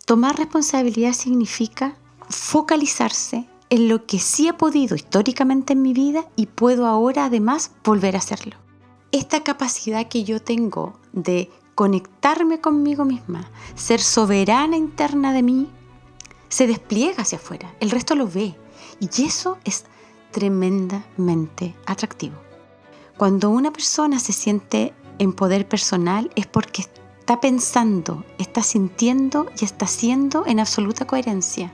Tomar responsabilidad significa focalizarse en lo que sí he podido históricamente en mi vida y puedo ahora además volver a hacerlo. Esta capacidad que yo tengo de conectarme conmigo misma, ser soberana interna de mí, se despliega hacia afuera. El resto lo ve y eso es tremendamente atractivo. Cuando una persona se siente en poder personal es porque está pensando, está sintiendo y está haciendo en absoluta coherencia.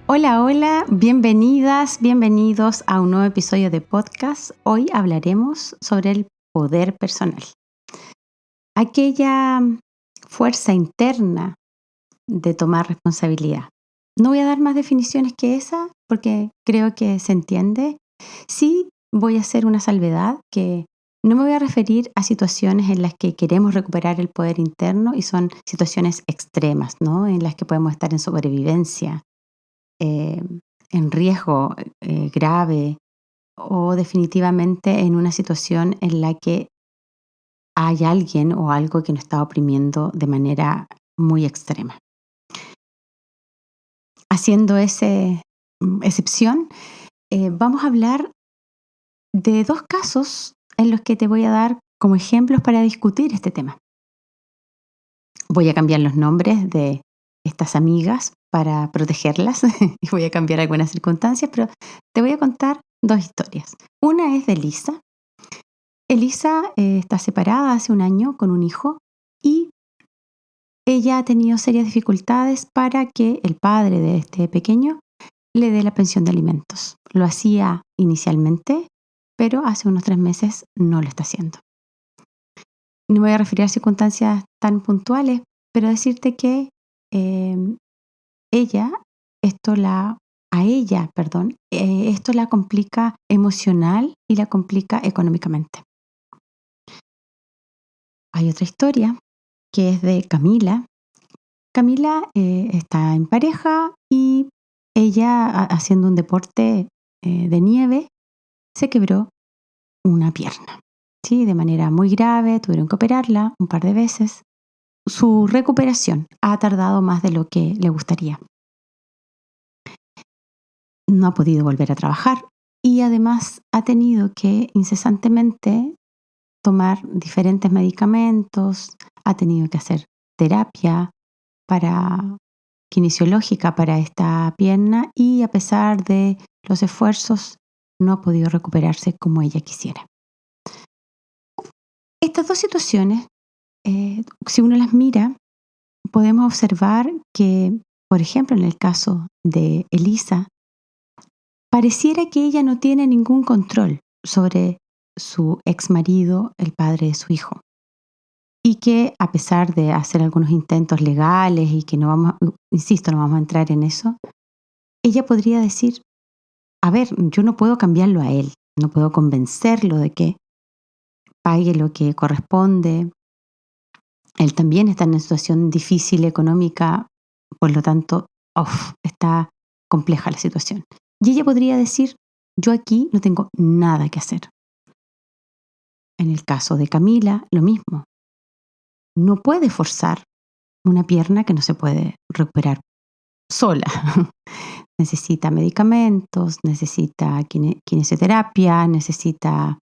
Hola, bienvenidas, bienvenidos a un nuevo episodio de podcast. Hoy hablaremos sobre el poder personal. Aquella fuerza interna de tomar responsabilidad. No voy a dar más definiciones que esa porque creo que se entiende. Sí voy a hacer una salvedad que no me voy a referir a situaciones en las que queremos recuperar el poder interno y son situaciones extremas, ¿no? En las que podemos estar en sobrevivencia, en riesgo grave o definitivamente en una situación en la que hay alguien o algo que nos está oprimiendo de manera muy extrema. Haciendo esa excepción, vamos a hablar de dos casos en los que te voy a dar como ejemplos para discutir este tema. Voy a cambiar los nombres de estas amigas para protegerlas y voy a cambiar algunas circunstancias, pero te voy a contar dos historias. Una es de Elisa. Elisa está separada hace un año con un hijo y ella ha tenido serias dificultades para que el padre de este pequeño le dé la pensión de alimentos. Lo hacía inicialmente, pero hace unos 3 meses no lo está haciendo. No me voy a referir a circunstancias tan puntuales, pero decirte que esto la complica emocional y la complica económicamente. Hay otra historia que es de Camila. Camila está en pareja y ella, haciendo un deporte de nieve, se quebró una pierna. ¿Sí? De manera muy grave, tuvieron que operarla un par de veces. Su recuperación ha tardado más de lo que le gustaría. No ha podido volver a trabajar y además ha tenido que incesantemente tomar diferentes medicamentos, ha tenido que hacer terapia kinesiológica para esta pierna y a pesar de los esfuerzos no ha podido recuperarse como ella quisiera. Estas dos situaciones, si uno las mira, podemos observar que, por ejemplo, en el caso de Elisa, pareciera que ella no tiene ningún control sobre su ex marido, el padre de su hijo. Y que a pesar de hacer algunos intentos legales y que no vamos a entrar en eso, ella podría decir, a ver, yo no puedo cambiarlo a él, no puedo convencerlo de que pague lo que corresponde. Él también está en una situación difícil económica, por lo tanto, está compleja la situación. Y ella podría decir, yo aquí no tengo nada que hacer. En el caso de Camila, lo mismo. No puede forzar una pierna que no se puede recuperar sola. Necesita medicamentos, necesita kinesioterapia, necesita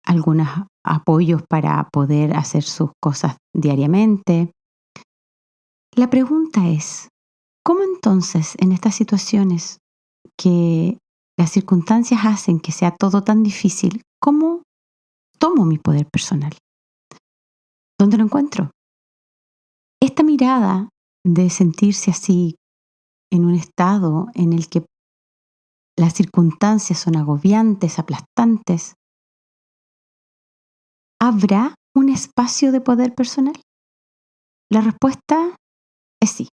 algunos apoyos para poder hacer sus cosas diariamente. La pregunta es, ¿cómo entonces en estas situaciones que las circunstancias hacen que sea todo tan difícil, cómo tomo mi poder personal? ¿Dónde lo encuentro? Esta mirada de sentirse así en un estado en el que las circunstancias son agobiantes, aplastantes, ¿habrá un espacio de poder personal? La respuesta es sí.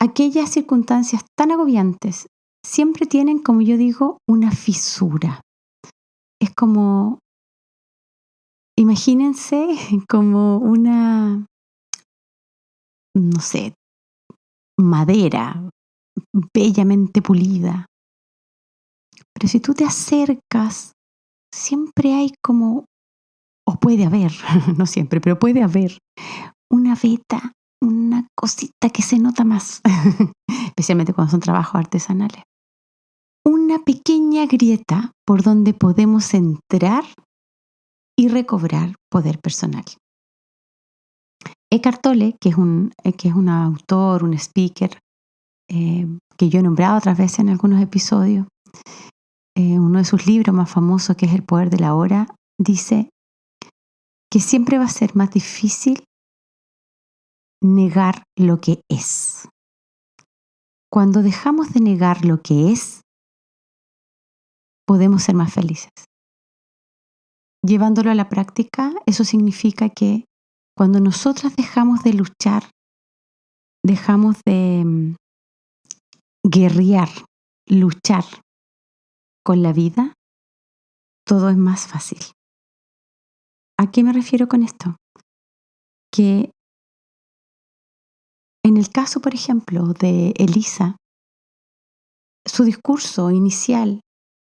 Aquellas circunstancias tan agobiantes siempre tienen, como yo digo, una fisura. Es como, imagínense como una, no sé, madera bellamente pulida. Pero si tú te acercas, siempre hay como, o puede haber, no siempre, pero puede haber una veta, una cosita que se nota más, especialmente cuando son trabajos artesanales. Una pequeña grieta por donde podemos entrar y recobrar poder personal. Eckhart Tolle, que es un autor, un speaker, que yo he nombrado otras veces en algunos episodios, uno de sus libros más famosos, que es El poder de la hora, dice que siempre va a ser más difícil negar lo que es. Cuando dejamos de negar lo que es, podemos ser más felices. Llevándolo a la práctica, eso significa que cuando nosotras dejamos de luchar, dejamos de guerrear, luchar con la vida, todo es más fácil. ¿A qué me refiero con esto? Que en el caso, por ejemplo, de Elisa, su discurso inicial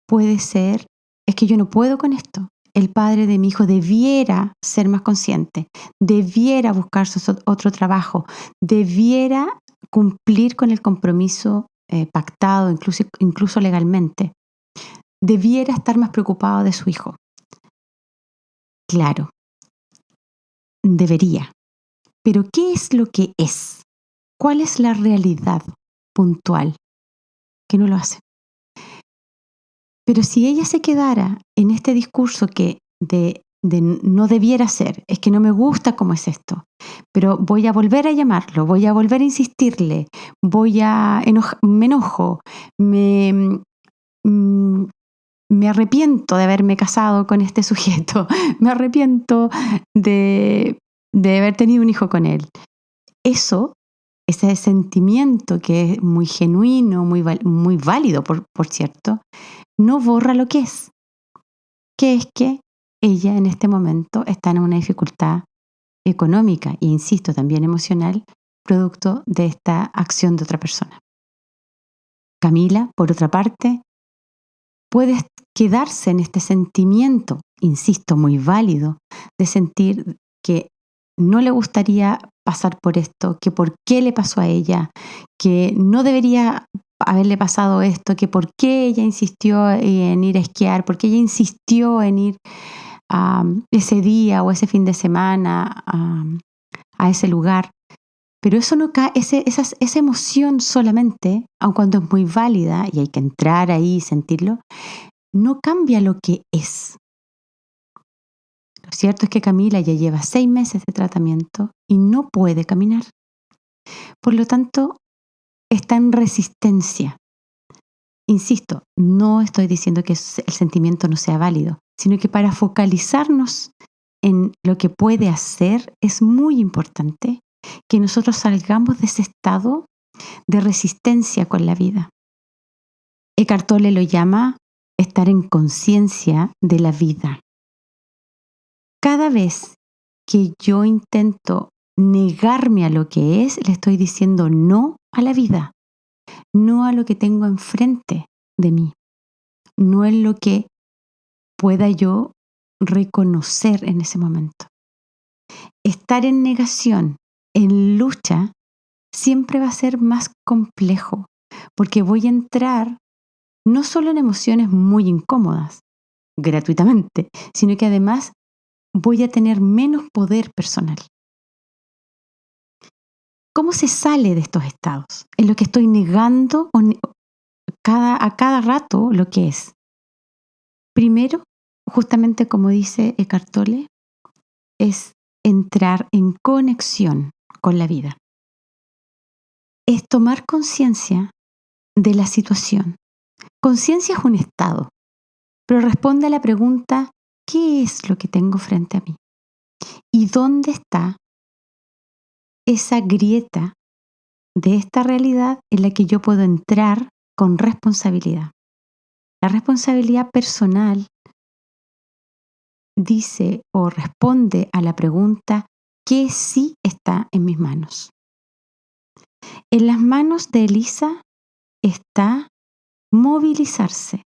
puede ser: es que yo no puedo con esto. El padre de mi hijo debiera ser más consciente, debiera buscarse otro trabajo, debiera cumplir con el compromiso pactado, incluso legalmente, debiera estar más preocupado de su hijo. Claro, debería. Pero ¿qué es lo que es? ¿Cuál es la realidad puntual? Que no lo hace. Pero si ella se quedara en este discurso que de no debiera ser, es que no me gusta cómo es esto, pero voy a volver a llamarlo, voy a volver a insistirle, me enojo, me arrepiento de haberme casado con este sujeto, me arrepiento de haber tenido un hijo con él. Ese sentimiento que es muy genuino, muy válido, por cierto, no borra lo que es que ella en este momento está en una dificultad económica e, insisto, también emocional, producto de esta acción de otra persona. Camila, por otra parte, puede quedarse en este sentimiento, insisto, muy válido, de sentir que no le gustaría pasar por esto, que por qué le pasó a ella, que no debería haberle pasado esto, que por qué ella insistió en ir a esquiar, por qué ella insistió en ir ese día o ese fin de semana a ese lugar. Pero eso no esa emoción solamente, aun cuando es muy válida y hay que entrar ahí y sentirlo, no cambia lo que es. Lo cierto es que Camila ya lleva 6 meses de tratamiento y no puede caminar. Por lo tanto, está en resistencia. Insisto, no estoy diciendo que el sentimiento no sea válido, sino que para focalizarnos en lo que puede hacer es muy importante que nosotros salgamos de ese estado de resistencia con la vida. Eckhart Tolle lo llama estar en conciencia de la vida. Cada vez que yo intento negarme a lo que es, le estoy diciendo no a la vida, no a lo que tengo enfrente de mí, no en lo que pueda yo reconocer en ese momento. Estar en negación, en lucha, siempre va a ser más complejo, porque voy a entrar no solo en emociones muy incómodas, gratuitamente, sino que además voy a tener menos poder personal. ¿Cómo se sale de estos estados? En lo que estoy negando a cada rato lo que es. Primero, justamente como dice Eckhart Tolle, es entrar en conexión con la vida. Es tomar conciencia de la situación. Conciencia es un estado, pero responde a la pregunta: ¿qué es lo que tengo frente a mí? ¿Y dónde está esa grieta de esta realidad en la que yo puedo entrar con responsabilidad? La responsabilidad personal dice o responde a la pregunta: ¿qué sí está en mis manos? En las manos de Elisa está movilizarse,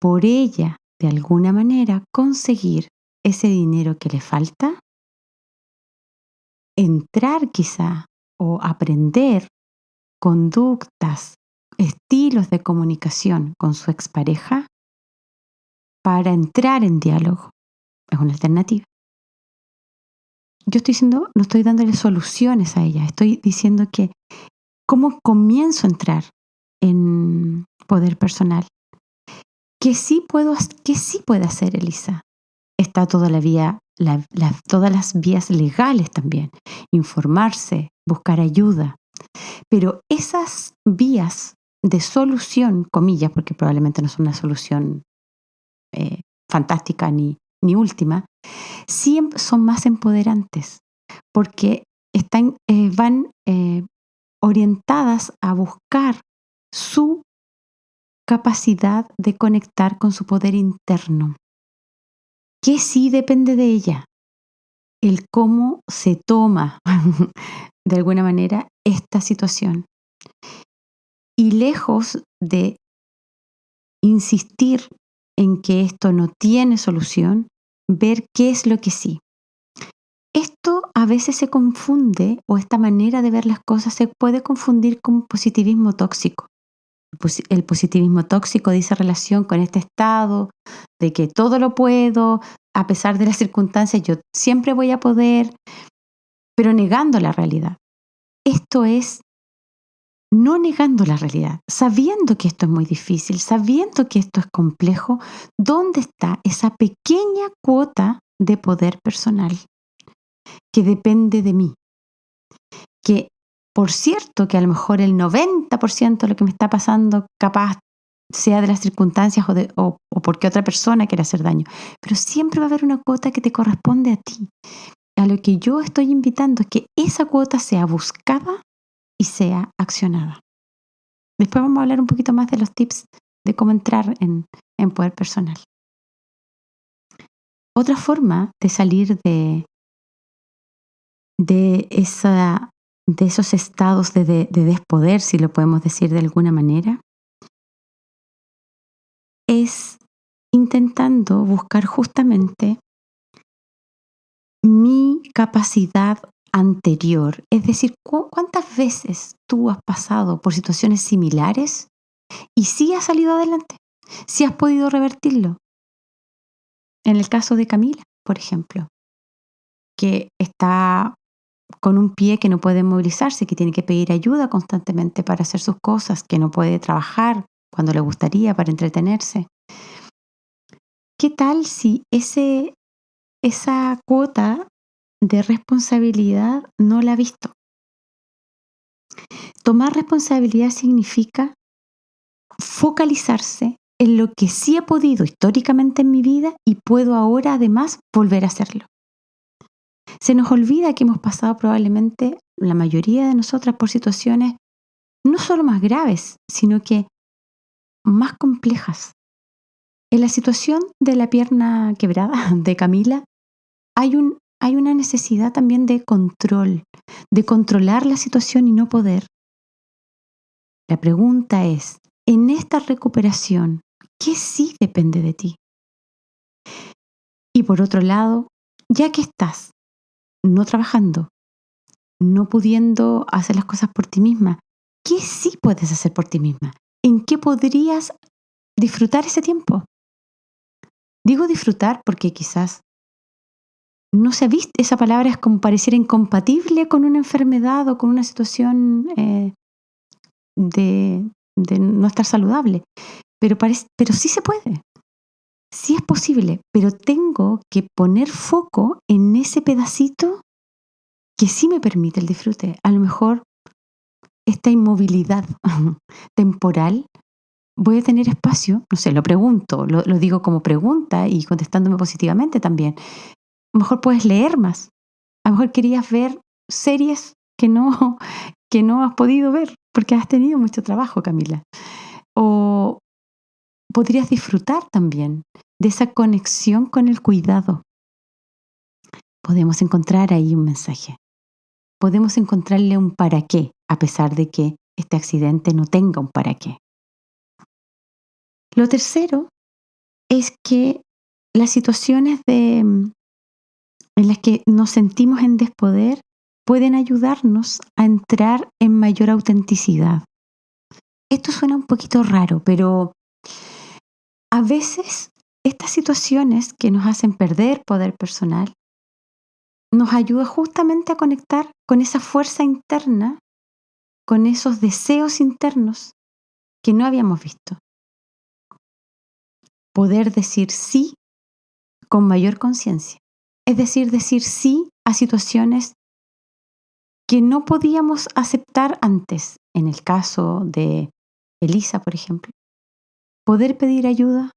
por ella, de alguna manera, conseguir ese dinero que le falta entrar quizá o aprender conductas, estilos de comunicación con su expareja para entrar en diálogo. Es una alternativa. Yo estoy diciendo, no estoy dándole soluciones a ella, estoy diciendo que cómo comienzo a entrar en poder personal. ¿Qué sí puede hacer Elisa? Está toda la vía, todas las vías legales también. Informarse, buscar ayuda. Pero esas vías de solución, comillas, porque probablemente no son una solución fantástica ni última, sí son más empoderantes porque van orientadas a buscar su capacidad de conectar con su poder interno, que sí depende de ella, el cómo se toma de alguna manera esta situación. Y lejos de insistir en que esto no tiene solución, ver qué es lo que sí. Esto a veces se confunde, o esta manera de ver las cosas se puede confundir con positivismo tóxico. El positivismo tóxico dice relación con este estado de que todo lo puedo, a pesar de las circunstancias, yo siempre voy a poder, pero negando la realidad. Esto es no negando la realidad, sabiendo que esto es muy difícil, sabiendo que esto es complejo, ¿dónde está esa pequeña cuota de poder personal que depende de mí? Que, por cierto, que a lo mejor el 90% de lo que me está pasando capaz sea de las circunstancias o porque otra persona quiere hacer daño, pero siempre va a haber una cuota que te corresponde a ti. A lo que yo estoy invitando es que esa cuota sea buscada y sea accionada. Después vamos a hablar un poquito más de los tips de cómo entrar en poder personal. Otra forma de salir de esos estados de despoder, si lo podemos decir de alguna manera, es intentando buscar justamente mi capacidad anterior. Es decir, ¿cuántas veces tú has pasado por situaciones similares y sí has salido adelante? ¿Sí has podido revertirlo? En el caso de Camila, por ejemplo, que está con un pie que no puede movilizarse, que tiene que pedir ayuda constantemente para hacer sus cosas, que no puede trabajar cuando le gustaría para entretenerse. ¿Qué tal si esa cuota de responsabilidad no la ha visto? Tomar responsabilidad significa focalizarse en lo que sí he podido históricamente en mi vida y puedo ahora además volver a hacerlo. Se nos olvida que hemos pasado probablemente la mayoría de nosotras por situaciones no solo más graves, sino que más complejas. En la situación de la pierna quebrada de Camila hay una necesidad también de control, de controlar la situación y no poder. La pregunta es, en esta recuperación, ¿qué sí depende de ti? Y por otro lado, ya que estás no trabajando, no pudiendo hacer las cosas por ti misma, ¿qué sí puedes hacer por ti misma? ¿En qué podrías disfrutar ese tiempo? Digo disfrutar porque quizás no se ha visto, esa palabra es como pareciera incompatible con una enfermedad o con una situación de no estar saludable, pero sí se puede. Sí es posible, pero tengo que poner foco en ese pedacito que sí me permite el disfrute. A lo mejor esta inmovilidad temporal, voy a tener espacio, no sé, lo pregunto, lo digo como pregunta y contestándome positivamente también. A lo mejor puedes leer más. A lo mejor querías ver series que no, que no has podido ver porque has tenido mucho trabajo, Camila. O podrías disfrutar también de esa conexión con el cuidado. Podemos encontrar ahí un mensaje. Podemos encontrarle un para qué, a pesar de que este accidente no tenga un para qué. Lo tercero es que las situaciones en las que nos sentimos en despoder pueden ayudarnos a entrar en mayor autenticidad. Esto suena un poquito raro, pero a veces estas situaciones que nos hacen perder poder personal nos ayuda justamente a conectar con esa fuerza interna, con esos deseos internos que no habíamos visto. Poder decir sí con mayor conciencia. Es decir sí a situaciones que no podíamos aceptar antes. En el caso de Elisa, por ejemplo. Poder pedir ayuda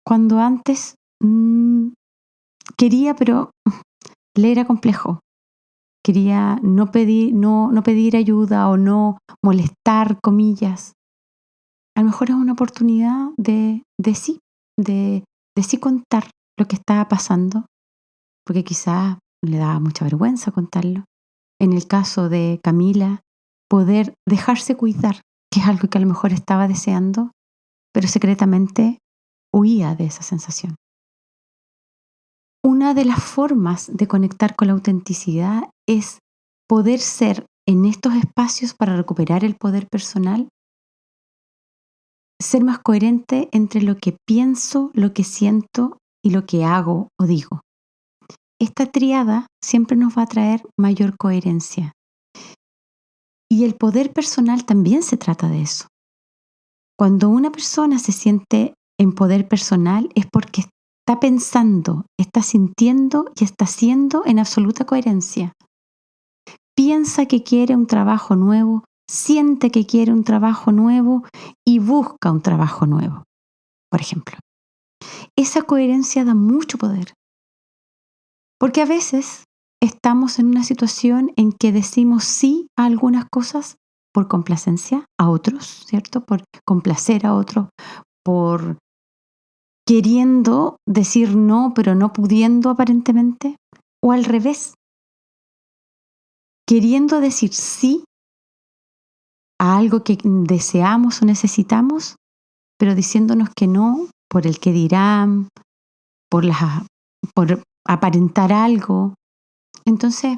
cuando antes quería, pero le era complejo. Quería no pedir ayuda o no molestar, comillas. A lo mejor es una oportunidad de sí, de sí contar lo que estaba pasando, porque quizás le daba mucha vergüenza contarlo. En el caso de Camila, poder dejarse cuidar, que es algo que a lo mejor estaba deseando, pero secretamente huía de esa sensación. Una de las formas de conectar con la autenticidad es poder ser en estos espacios para recuperar el poder personal, ser más coherente entre lo que pienso, lo que siento y lo que hago o digo. Esta tríada siempre nos va a traer mayor coherencia. Y el poder personal también se trata de eso. Cuando una persona se siente en poder personal es porque está pensando, está sintiendo y está haciendo en absoluta coherencia. Piensa que quiere un trabajo nuevo, siente que quiere un trabajo nuevo y busca un trabajo nuevo, por ejemplo. Esa coherencia da mucho poder. Porque a veces estamos en una situación en que decimos sí a algunas cosas por complacencia a otros, ¿cierto? Por complacer a otros, por queriendo decir no, pero no pudiendo aparentemente, o al revés, queriendo decir sí a algo que deseamos o necesitamos, pero diciéndonos que no por el que dirán, por aparentar algo. Entonces,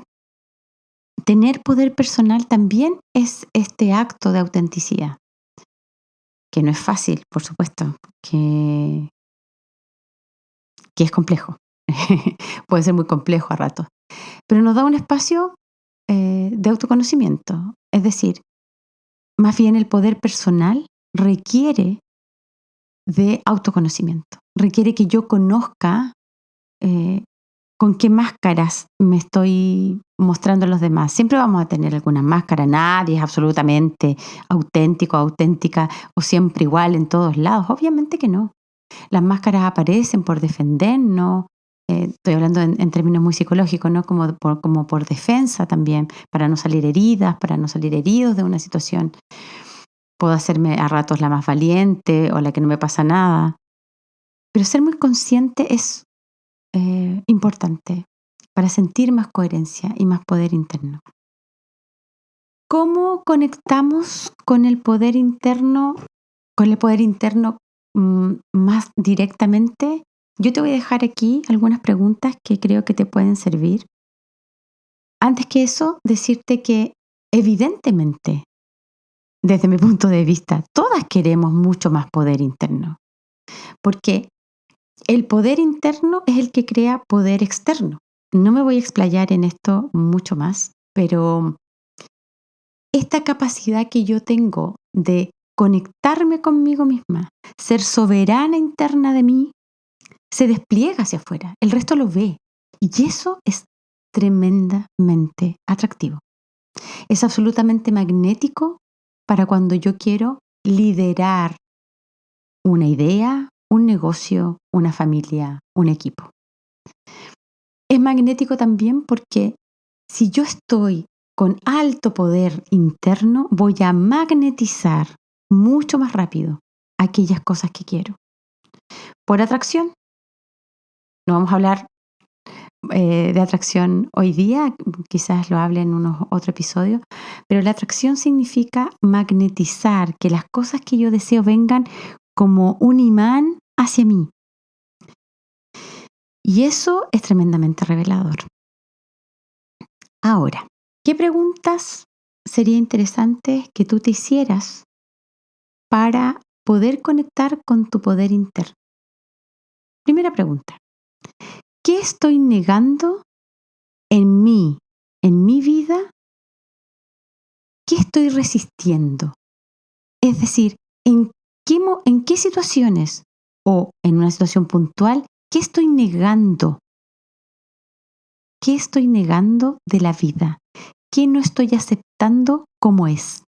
tener poder personal también es este acto de autenticidad, que no es fácil, por supuesto, que es complejo. Puede ser muy complejo a ratos, pero nos da un espacio de autoconocimiento. Es decir, más bien el poder personal requiere de autoconocimiento, requiere que yo conozca eh, con qué máscaras me estoy mostrando a los demás. Siempre vamos a tener alguna máscara, nadie es absolutamente auténtico, auténtica o siempre igual en todos lados. Obviamente que no. Las máscaras aparecen por defendernos, estoy hablando en términos muy psicológicos, ¿no? Como por defensa también, para no salir heridas, para no salir heridos de una situación. Puedo hacerme a ratos la más valiente o la que no me pasa nada. Pero ser muy consciente es importante para sentir más coherencia y más poder interno. ¿Cómo conectamos con el poder interno, más directamente? Yo te voy a dejar aquí algunas preguntas que creo que te pueden servir. Antes que eso, decirte que evidentemente, desde mi punto de vista, todas queremos mucho más poder interno, porque el poder interno es el que crea poder externo. No me voy a explayar en esto mucho más, pero esta capacidad que yo tengo de conectarme conmigo misma, ser soberana interna de mí, se despliega hacia afuera. El resto lo ve. Y eso es tremendamente atractivo. Es absolutamente magnético para cuando yo quiero liderar una idea, un negocio, una familia, un equipo. Es magnético también porque si yo estoy con alto poder interno, voy a magnetizar mucho más rápido aquellas cosas que quiero. Por atracción, no vamos a hablar de atracción hoy día, quizás lo hable en otro episodio, pero la atracción significa magnetizar, que las cosas que yo deseo vengan como un imán hacia mí. Y eso es tremendamente revelador. Ahora, ¿Qué preguntas sería interesante que tú te hicieras para poder conectar con tu poder interno? Primera pregunta, ¿qué estoy negando en mí, en mi vida? ¿Qué estoy resistiendo? Es decir, ¿en qué situaciones o en una situación puntual, qué estoy negando? ¿Qué estoy negando de la vida? ¿Qué no estoy aceptando como es?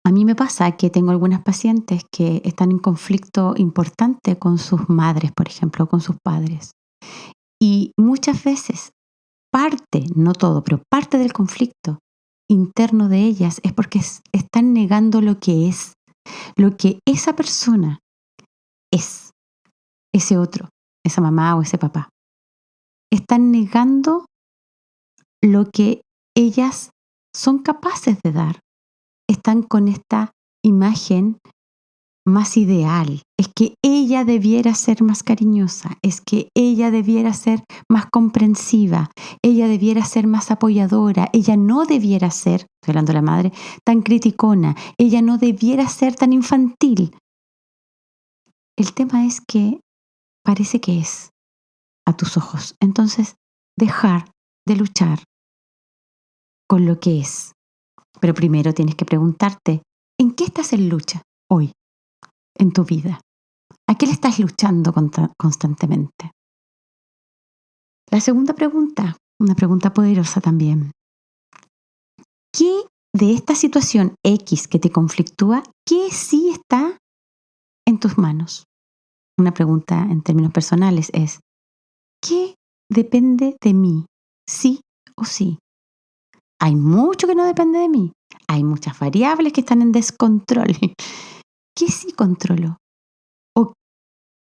A mí me pasa que tengo algunas pacientes que están en conflicto importante con sus madres, por ejemplo, o con sus padres. Y muchas veces parte, no todo, pero parte del conflicto interno de ellas es porque están negando lo que esa persona es, ese otro, esa mamá o ese papá. Están negando lo que ellas son capaces de dar. Están con esta imagen más ideal. Es que ella debiera ser más cariñosa, es que ella debiera ser más comprensiva, ella debiera ser más apoyadora, ella no debiera ser, estoy hablando de la madre, tan criticona, ella no debiera ser tan infantil. El tema es que parece que es a tus ojos. Entonces, dejar de luchar con lo que es. Pero primero tienes que preguntarte, ¿en qué estás en lucha hoy en tu vida? ¿A qué le estás luchando constantemente? La segunda pregunta, una pregunta poderosa también. ¿Qué de esta situación X que te conflictúa, qué sí está en tus manos? Una pregunta en términos personales es, ¿qué depende de mí? ¿Sí o sí? Hay mucho que no depende de mí. Hay muchas variables que están en descontrol. ¿Qué sí controlo? ¿O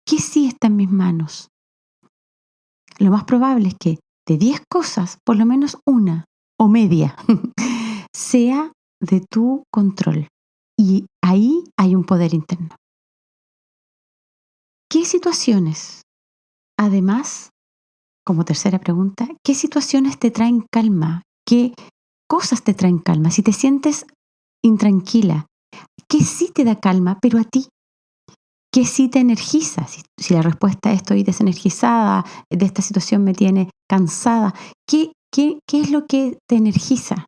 qué sí está en mis manos? Lo más probable es que de 10 cosas, por lo menos una o media sea de tu control. Y ahí hay un poder interno. ¿Qué situaciones, además, como tercera pregunta, qué situaciones te traen calma? ¿Qué cosas te traen calma? Si te sientes intranquila, ¿qué sí te da calma, pero a ti? ¿Qué sí te energiza? Si la respuesta es estoy desenergizada, de esta situación me tiene cansada, ¿qué es lo que te energiza?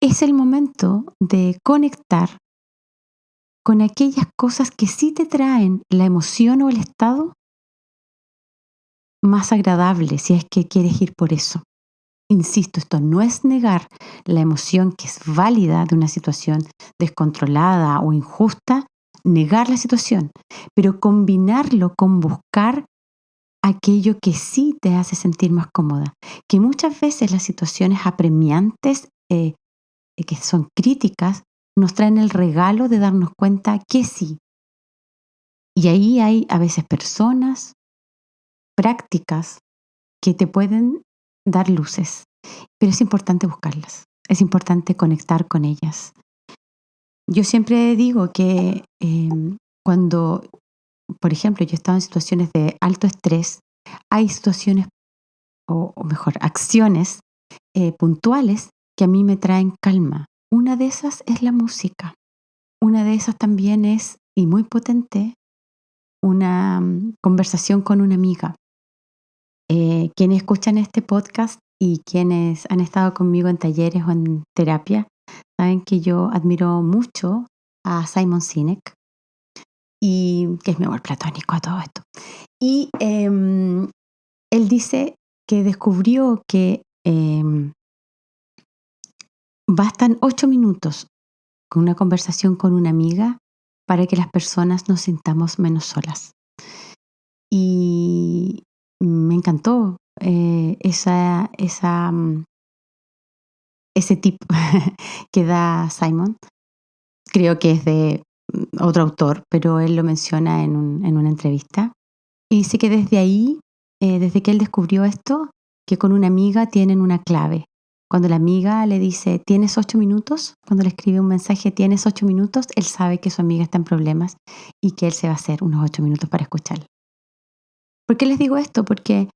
Es el momento de conectar con aquellas cosas que sí te traen la emoción o el estado más agradable, si es que quieres ir por eso. Insisto, esto no es negar la emoción que es válida de una situación descontrolada o injusta, negar la situación, pero combinarlo con buscar aquello que sí te hace sentir más cómoda. Que muchas veces las situaciones apremiantes, que son críticas, nos traen el regalo de darnos cuenta que sí. Y ahí hay a veces personas, prácticas, que te pueden dar luces, pero es importante buscarlas, es importante conectar con ellas. Yo siempre digo que cuando, por ejemplo, yo he estado en situaciones de alto estrés, hay situaciones, o mejor, acciones puntuales que a mí me traen calma. Una de esas es la música. Una de esas también es, y muy potente, una conversación con una amiga. Quienes escuchan este podcast y quienes han estado conmigo en talleres o en terapia, saben que yo admiro mucho a Simon Sinek, y que es mi amor platónico a todo esto. Y él dice que descubrió que bastan 8 minutos con una conversación con una amiga para que las personas nos sintamos menos solas. Y me encantó ese tip que da Simon. Creo que es de otro autor, pero él lo menciona en una entrevista. Y dice que desde ahí, desde que él descubrió esto, que con una amiga tienen una clave. Cuando la amiga le dice, ¿tienes 8 minutos? Cuando le escribe un mensaje, ¿tienes 8 minutos? Él sabe que su amiga está en problemas y que él se va a hacer unos 8 minutos para escucharla. ¿Por qué les digo esto? Porque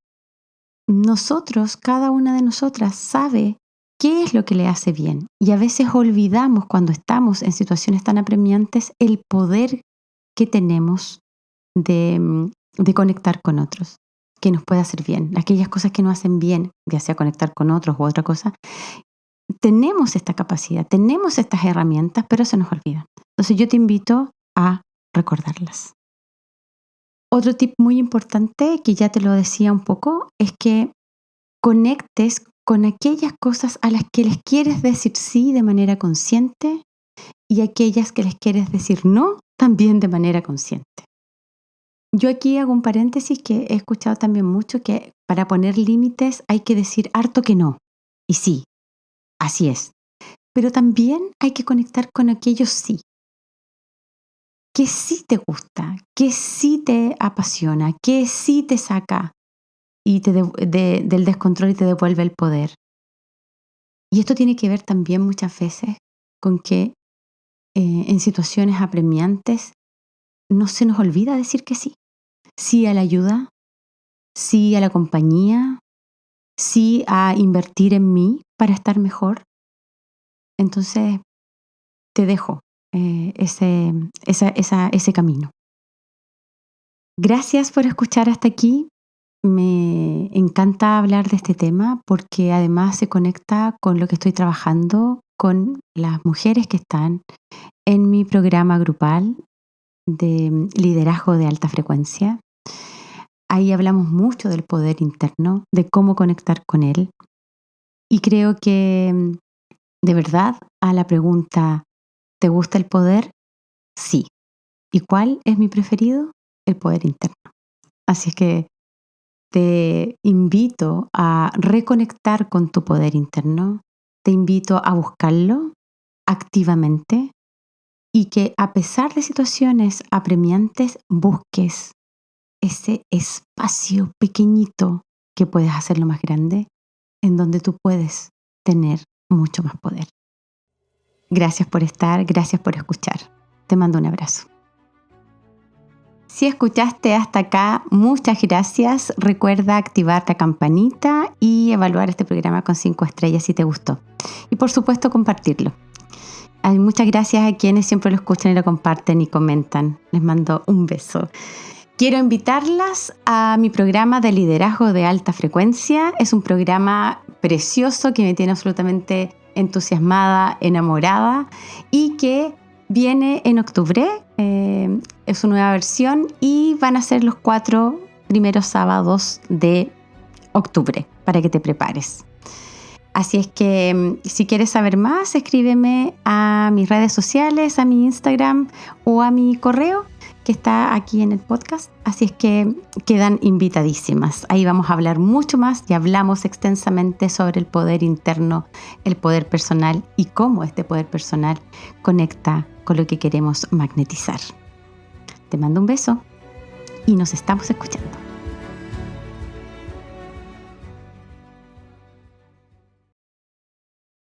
nosotros, cada una de nosotras sabe qué es lo que le hace bien. Y a veces olvidamos cuando estamos en situaciones tan apremiantes el poder que tenemos de conectar con otros, que nos puede hacer bien. Aquellas cosas que nos hacen bien, ya sea conectar con otros u otra cosa, tenemos esta capacidad, tenemos estas herramientas, pero se nos olvida. Entonces yo te invito a recordarlas. Otro tip muy importante, que ya te lo decía un poco, es que conectes con aquellas cosas a las que les quieres decir sí de manera consciente y aquellas que les quieres decir no también de manera consciente. Yo aquí hago un paréntesis que he escuchado también mucho, que para poner límites hay que decir harto que no. Y sí, así es. Pero también hay que conectar con aquellos sí, que sí te gusta, que sí te apasiona, que sí te saca y del descontrol y te devuelve el poder. Y esto tiene que ver también muchas veces con que en situaciones apremiantes no se nos olvida decir que sí. Sí a la ayuda, sí a la compañía, sí a invertir en mí para estar mejor. Entonces te dejo ese camino. Gracias por escuchar hasta aquí. Me encanta hablar de este tema porque además se conecta con lo que estoy trabajando con las mujeres que están en mi programa grupal de liderazgo de alta frecuencia. Ahí hablamos mucho del poder interno, de cómo conectar con él. Y creo que, de verdad, a la pregunta, ¿te gusta el poder? Sí. ¿Y cuál es mi preferido? El poder interno. Así es que te invito a reconectar con tu poder interno, te invito a buscarlo activamente y que a pesar de situaciones apremiantes busques ese espacio pequeñito que puedes hacerlo más grande, en donde tú puedes tener mucho más poder. Gracias por estar, gracias por escuchar. Te mando un abrazo. Si escuchaste hasta acá, muchas gracias. Recuerda activar la campanita y evaluar este programa con 5 estrellas si te gustó. Y por supuesto compartirlo. Muchas gracias a quienes siempre lo escuchan y lo comparten y comentan. Les mando un beso. Quiero invitarlas a mi programa de liderazgo de alta frecuencia. Es un programa precioso que me tiene absolutamente entusiasmada, enamorada y que viene en octubre. Es su nueva versión y van a ser los 4 primeros sábados de octubre para que te prepares. Así es que si quieres saber más, escríbeme a mis redes sociales, a mi Instagram o a mi correo que está aquí en el podcast. Así es que quedan invitadísimas. Ahí vamos a hablar mucho más y hablamos extensamente sobre el poder interno, el poder personal y cómo este poder personal conecta con lo que queremos magnetizar. Te mando un beso y nos estamos escuchando.